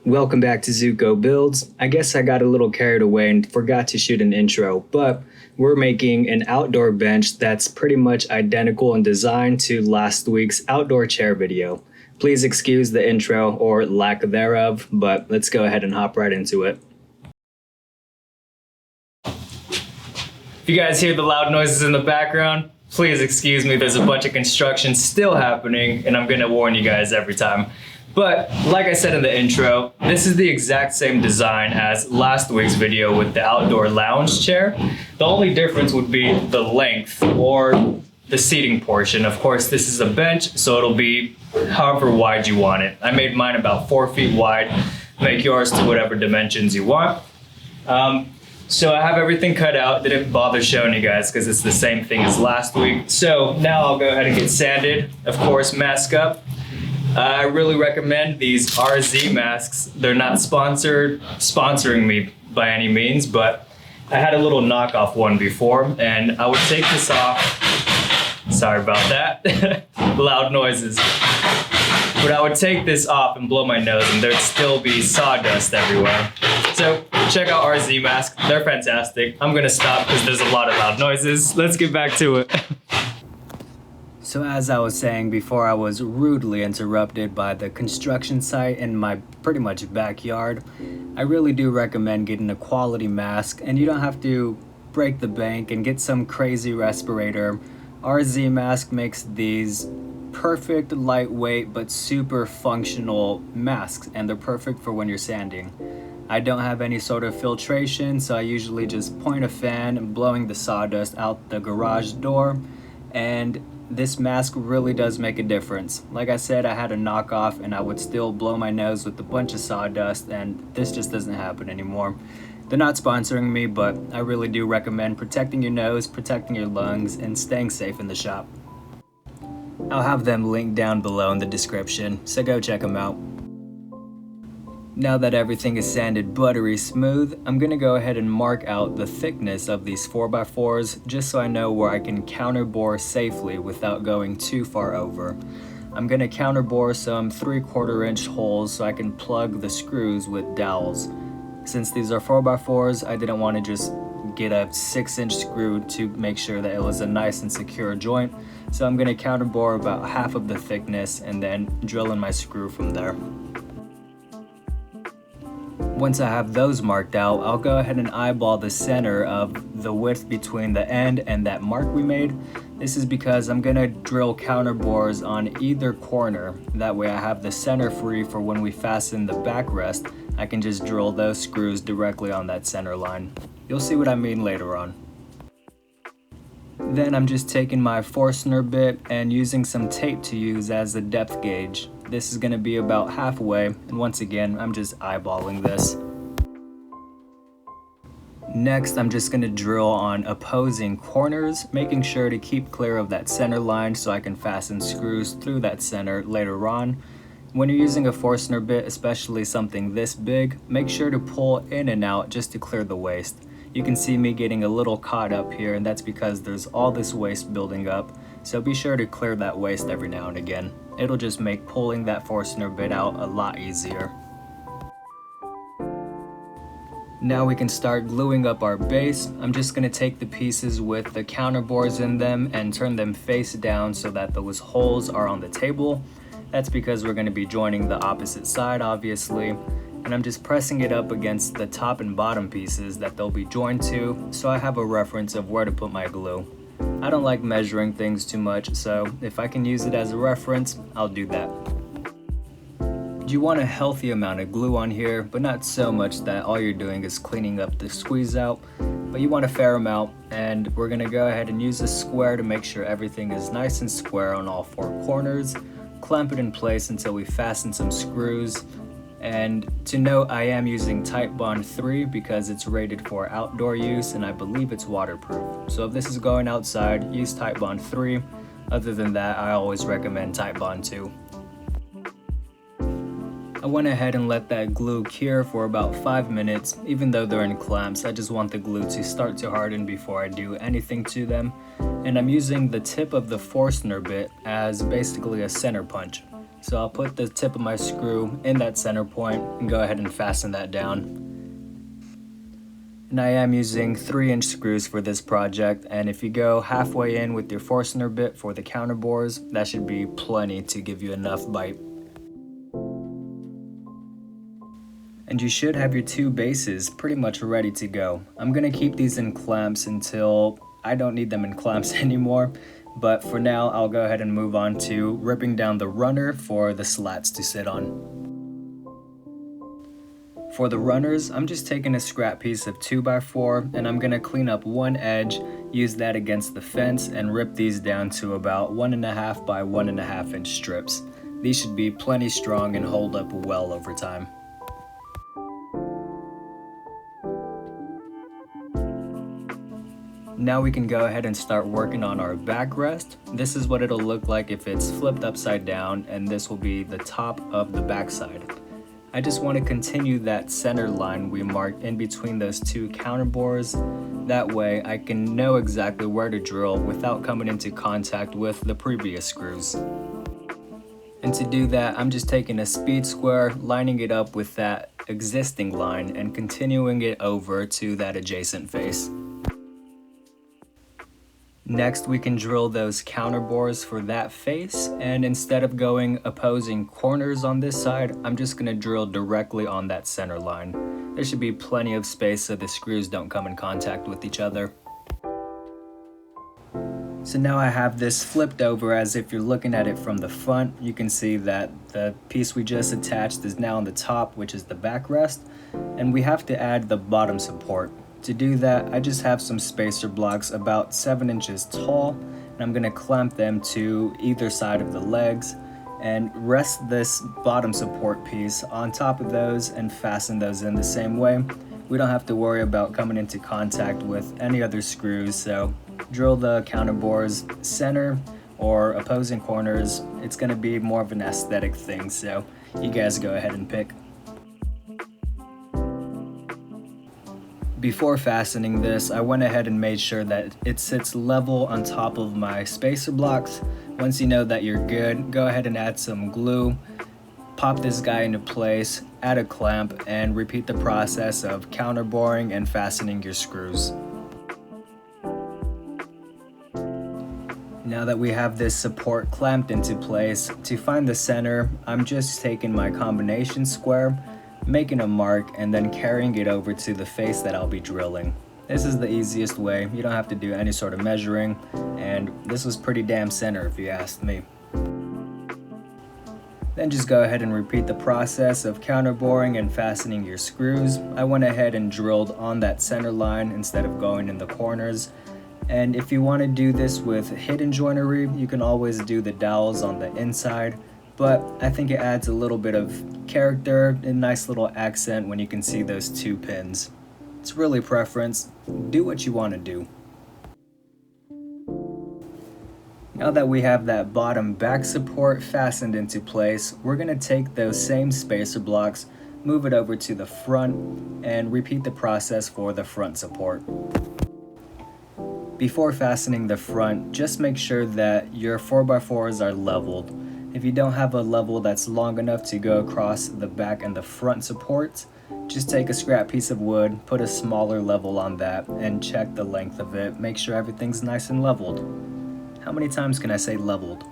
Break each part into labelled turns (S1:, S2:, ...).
S1: Welcome back to Zuko Builds. I guess I got a little carried away and forgot to shoot an intro, but we're making an outdoor bench that's pretty much identical in design to last week's outdoor chair video. Please excuse the intro or lack thereof, but let's go ahead and hop right into it. If you guys hear the loud noises in the background, please excuse me. There's a bunch of construction still happening, and I'm gonna warn you guys every time. But like I said in the intro, this is the exact same design as last week's video with the outdoor lounge chair. The only difference would be the length or the seating portion. Of course, this is a bench, so it'll be however wide you want it. I made mine about 4 feet wide. Make yours to whatever dimensions you want. So I have everything cut out. Didn't bother showing you guys because it's the same thing as last week. So now I'll go ahead and get sanded. Of course, mask up. I really recommend these RZ masks. They're not sponsoring me by any means, but I had a little knockoff one before, and I would take this off. Sorry about that. Loud noises. But I would take this off and blow my nose, and there'd still be sawdust everywhere. So check out RZ masks. They're fantastic. I'm gonna stop because there's a lot of loud noises. Let's get back to it. So as I was saying before, I was rudely interrupted by the construction site in my pretty much backyard. I really do recommend getting a quality mask, and you don't have to break the bank and get some crazy respirator. RZ mask makes these perfect, lightweight, but super functional masks, and they're perfect for when you're sanding. I don't have any sort of filtration, so I usually just point a fan, blowing the sawdust out the garage door, and this mask really does make a difference. Like I said, I had a knockoff and I would still blow my nose with a bunch of sawdust, and this just doesn't happen anymore. They're not sponsoring me, but I really do recommend protecting your nose, protecting your lungs, and staying safe in the shop. I'll have them linked down below in the description, so go check them out. Now that everything is sanded buttery smooth, I'm gonna go ahead and mark out the thickness of these 4x4s just so I know where I can counterbore safely without going too far over. I'm gonna counterbore some 3/4 inch holes so I can plug the screws with dowels. Since these are 4x4s, I didn't want to just get a 6-inch screw to make sure that it was a nice and secure joint. So I'm gonna counterbore about half of the thickness and then drill in my screw from there. Once I have those marked out, I'll go ahead and eyeball the center of the width between the end and that mark we made. This is because I'm gonna drill counterbores on either corner. That way I have the center free for when we fasten the backrest. I can just drill those screws directly on that center line. You'll see what I mean later on. Then I'm just taking my Forstner bit and using some tape to use as a depth gauge. This is going to be about halfway, and once again, I'm just eyeballing this. Next, I'm just going to drill on opposing corners, making sure to keep clear of that center line so I can fasten screws through that center later on. When you're using a Forstner bit, especially something this big, make sure to pull in and out just to clear the waste. You can see me getting a little caught up here, and that's because there's all this waste building up, so be sure to clear that waste every now and again. It'll just make pulling that Forstner bit out a lot easier. Now we can start gluing up our base. I'm just going to take the pieces with the counterbores in them and turn them face down so that those holes are on the table. That's because we're going to be joining the opposite side, obviously. And I'm just pressing it up against the top and bottom pieces that they'll be joined to, so I have a reference of where to put my glue. I don't like measuring things too much, so if I can use it as a reference, I'll do that. You want a healthy amount of glue on here, but not so much that all you're doing is cleaning up the squeeze out, but you want a fair amount, and we're gonna go ahead and use a square to make sure everything is nice and square on all 4 corners, clamp it in place until we fasten some screws. And to note, I am using Titebond 3 because it's rated for outdoor use and I believe it's waterproof. So if this is going outside, use Titebond 3. Other than that, I always recommend Titebond 2. I went ahead and let that glue cure for about 5 minutes. Even though they're in clamps, I just want the glue to start to harden before I do anything to them. And I'm using the tip of the Forstner bit as basically a center punch. So I'll put the tip of my screw in that center point and go ahead and fasten that down. And I am using 3-inch screws for this project, and if you go halfway in with your Forstner bit for the counterbores, that should be plenty to give you enough bite. And you should have your 2 bases pretty much ready to go. I'm gonna keep these in clamps until I don't need them in clamps anymore, but for now I'll go ahead and move on to ripping down the runner for the slats to sit on. For the runners, I'm just taking a scrap piece of 2x4 and I'm gonna clean up one edge, use that against the fence, and rip these down to about 1.5 by 1.5 inch strips. These should be plenty strong and hold up well over time. Now we can go ahead and start working on our backrest. This is what it'll look like if it's flipped upside down, and this will be the top of the backside. I just want to continue that center line we marked in between those 2 counterbores. That way I can know exactly where to drill without coming into contact with the previous screws. And to do that, I'm just taking a speed square, lining it up with that existing line and continuing it over to that adjacent face. Next, we can drill those counterbores for that face, and instead of going opposing corners on this side, I'm just gonna drill directly on that center line. There should be plenty of space so the screws don't come in contact with each other. So now I have this flipped over as if you're looking at it from the front. You can see that the piece we just attached is now on the top, which is the backrest, and we have to add the bottom support. To do that, I just have some spacer blocks about 7 inches tall, and I'm gonna clamp them to either side of the legs and rest this bottom support piece on top of those and fasten those in the same way. We don't have to worry about coming into contact with any other screws, so drill the counterbores center or opposing corners. It's gonna be more of an aesthetic thing, so you guys go ahead and pick. Before fastening this, I went ahead and made sure that it sits level on top of my spacer blocks. Once you know that you're good, go ahead and add some glue, pop this guy into place, add a clamp, and repeat the process of counterboring and fastening your screws. Now that we have this support clamped into place, to find the center, I'm just taking my combination square, making a mark, and then carrying it over to the face that I'll be drilling. This is the easiest way. You don't have to do any sort of measuring, and this was pretty damn center if you asked me. Then just go ahead and repeat the process of counterboring and fastening your screws. I went ahead and drilled on that center line instead of going in the corners. And if you want to do this with hidden joinery, you can always do the dowels on the inside, but I think it adds a little bit of character, a nice little accent when you can see those 2 pins. It's really preference. Do what you want to do. Now that we have that bottom back support fastened into place, we're going to take those same spacer blocks, move it over to the front, and repeat the process for the front support. Before fastening the front, just make sure that your 4x4s are leveled. If you don't have a level that's long enough to go across the back and the front supports, just take a scrap piece of wood, put a smaller level on that, and check the length of it. Make sure everything's nice and leveled. How many times can I say leveled?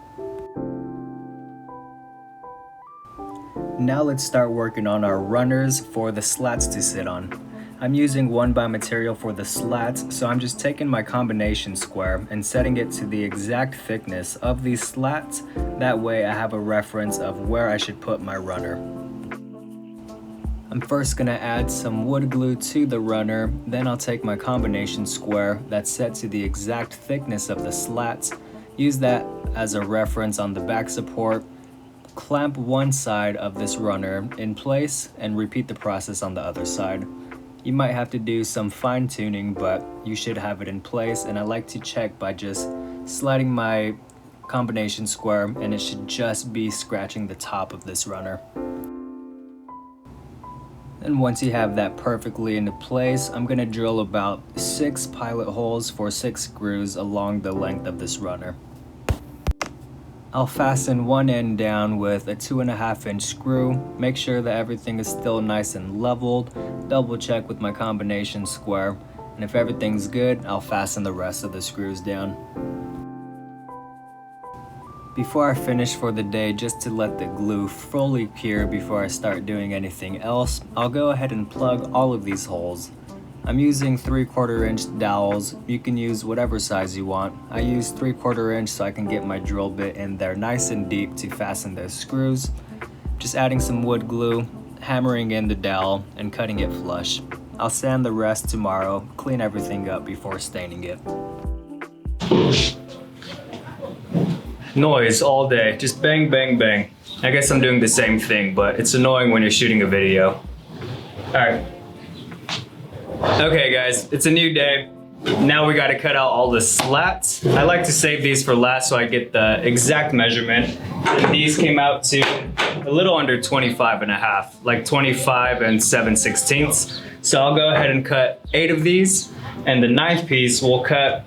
S1: Now let's start working on our runners for the slats to sit on. I'm using 1x material for the slats, so I'm just taking my combination square and setting it to the exact thickness of these slats. That way I have a reference of where I should put my runner. I'm first going to add some wood glue to the runner, then I'll take my combination square that's set to the exact thickness of the slats, use that as a reference on the back support, clamp one side of this runner in place, and repeat the process on the other side. You might have to do some fine tuning, but you should have it in place, and I like to check by just sliding my combination square, and it should just be scratching the top of this runner. And once you have that perfectly into place, I'm going to drill about 6 pilot holes for 6 screws along the length of this runner. I'll fasten one end down with a 2.5-inch screw, make sure that everything is still nice and leveled, double check with my combination square, and if everything's good, I'll fasten the rest of the screws down. Before I finish for the day, just to let the glue fully cure before I start doing anything else, I'll go ahead and plug all of these holes. I'm using 3/4 inch dowels. You can use whatever size you want. I use 3/4 inch so I can get my drill bit in there nice and deep to fasten those screws. Just adding some wood glue, hammering in the dowel, and cutting it flush. I'll sand the rest tomorrow, clean everything up before staining it. Noise all day, just bang, bang, bang. I guess I'm doing the same thing, but it's annoying when you're shooting a video. All right. Okay guys, it's a new day. Now we gotta cut out all the slats. I like to save these for last so I get the exact measurement. And these came out to a little under 25.5, like 25 and 7/16. So I'll go ahead and cut 8 of these, and the 9th piece we'll cut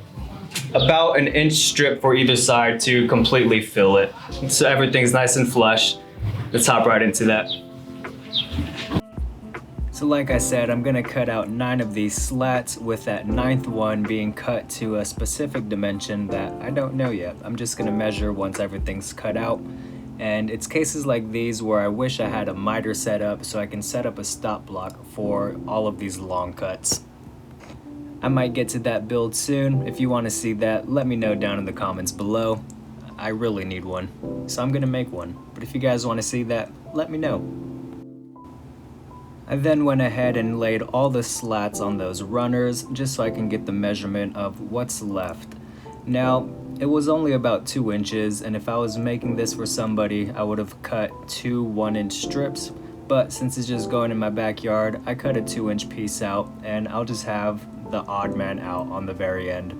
S1: about an inch strip for either side to completely fill it. So everything's nice and flush. Let's hop right into that. So like I said, I'm gonna cut out 9 of these slats, with that 9th one being cut to a specific dimension that I don't know yet. I'm just gonna measure once everything's cut out. And it's cases like these where I wish I had a miter set up so I can set up a stop block for all of these long cuts. I might get to that build soon. If you want to see that, let me know down in the comments below. I really need one, so I'm gonna make one. But if you guys want to see that, let me know. I then went ahead and laid all the slats on those runners just so I can get the measurement of what's left. Now, it was only about 2 inches, and if I was making this for somebody, I would have cut 2 1-inch strips, but since it's just going in my backyard, I cut a 2-inch piece out, and I'll just have the odd man out on the very end.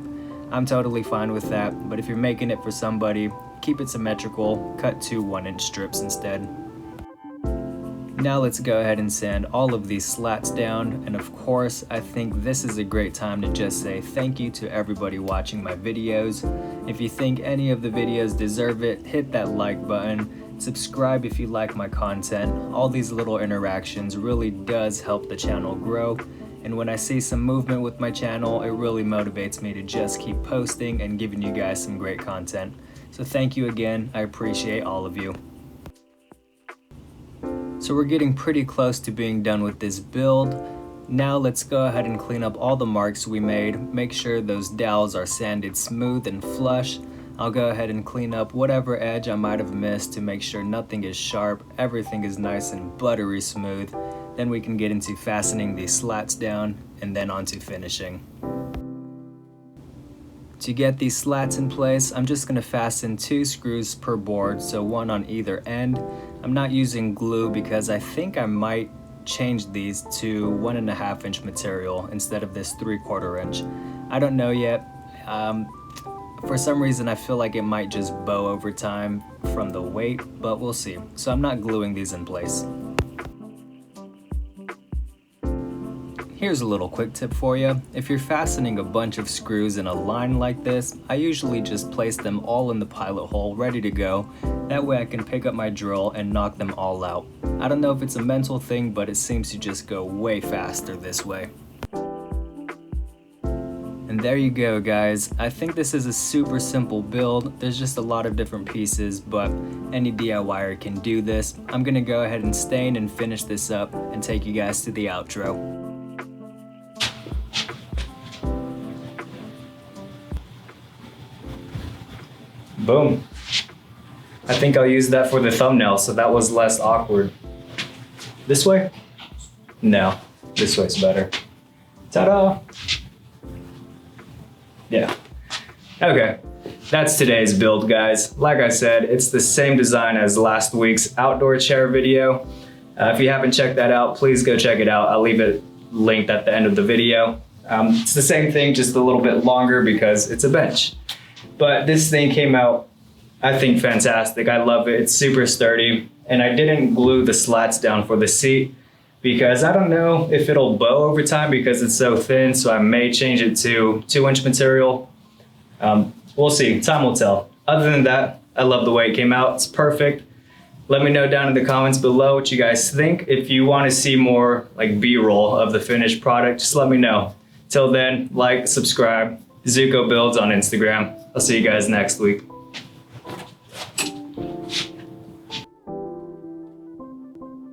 S1: I'm totally fine with that, but if you're making it for somebody, keep it symmetrical, cut 2 1-inch strips instead. Now let's go ahead and sand all of these slats down, and of course, I think this is a great time to just say thank you to everybody watching my videos. If you think any of the videos deserve it, hit that like button, subscribe if you like my content. All these little interactions really does help the channel grow, and when I see some movement with my channel, it really motivates me to just keep posting and giving you guys some great content. So thank you again, I appreciate all of you. So we're getting pretty close to being done with this build. Now let's go ahead and clean up all the marks we made. Make sure those dowels are sanded smooth and flush. I'll go ahead and clean up whatever edge I might have missed to make sure nothing is sharp, everything is nice and buttery smooth. Then we can get into fastening these slats down and then onto finishing. To get these slats in place, I'm just going to fasten 2 screws per board, so 1 on either end. I'm not using glue because I think I might change these to 1.5-inch material instead of this 3/4 inch. I don't know yet. For some reason I feel like it might just bow over time from the weight, but we'll see. So I'm not gluing these in place. Here's a little quick tip for you. If you're fastening a bunch of screws in a line like this, I usually just place them all in the pilot hole ready to go. That way I can pick up my drill and knock them all out. I don't know if it's a mental thing, but it seems to just go way faster this way. And there you go guys. I think this is a super simple build. There's just a lot of different pieces, but any DIYer can do this. I'm gonna go ahead and stain and finish this up and take you guys to the outro. Boom. I think I'll use that for the thumbnail so that was less awkward. This way? No, this way's better. Ta-da! Yeah. Okay, that's today's build, guys. Like I said, it's the same design as last week's outdoor chair video. If you haven't checked that out, please go check it out. I'll leave it linked at the end of the video. It's the same thing, just a little bit longer because it's a bench. But this thing came out, I think, fantastic. I love it. It's super sturdy. And I didn't glue the slats down for the seat because I don't know if it'll bow over time because it's so thin. So I may change it to 2-inch material. We'll see. Time will tell. Other than that, I love the way it came out. It's perfect. Let me know down in the comments below what you guys think. If you want to see more like B-roll of the finished product, just let me know. Till then, like, subscribe, Zuko Builds on Instagram. I'll see you guys next week.